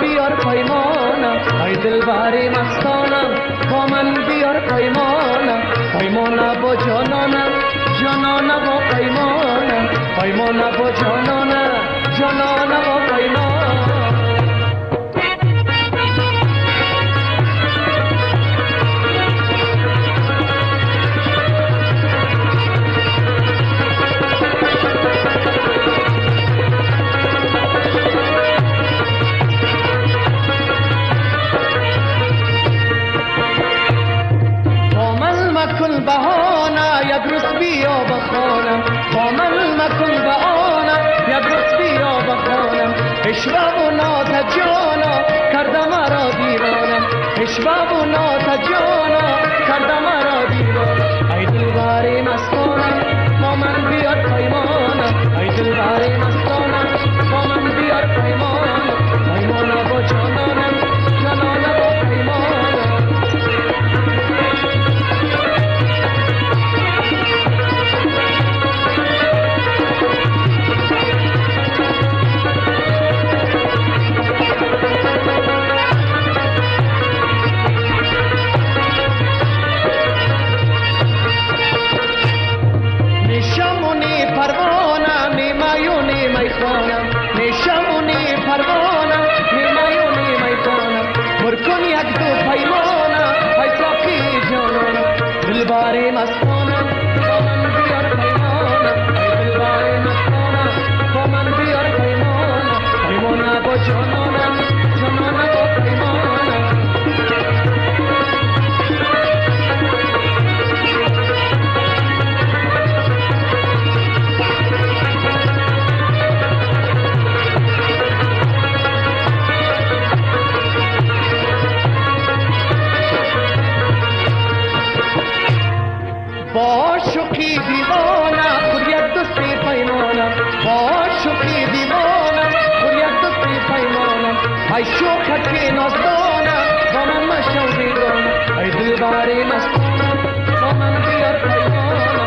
بیار پیمانم ای دلبر مستانم با من بیار پیمانم پیمانم با جانانم جانانم با پیمانم پیمانم با جانانم جانانم با پیمانم مکن بهانه یک روز بیا بخوانم با من مکن بهانه یک روز بیا بخوانم اشباب و نات جانا کرده مرا دیوانم اشباب و نات جانا کرده مرا دیوانم ای دلبر مستانم با من بیار پیمانم ای دلبر مستانم با من بیار پیمانم پیمانم با جانانم جانانم با پیمانم نشمونی پروانه میمایونی میکنم برکن یک دو پیمانه ای ساقی جانانم دلبر مستانم با من بیار پیمانم ای دلبر مستانم با من بیار پیمانم پیمانم با جانانم جانانم با پیمانم با شوخی دیوانه پر یک دوستی پیمانم با شوخی دیوانه پر یک دوستی پیمانم ای شوخکی نازدانه با من مشو بیگانه ای دلبر مستانم با من بیار پیمانم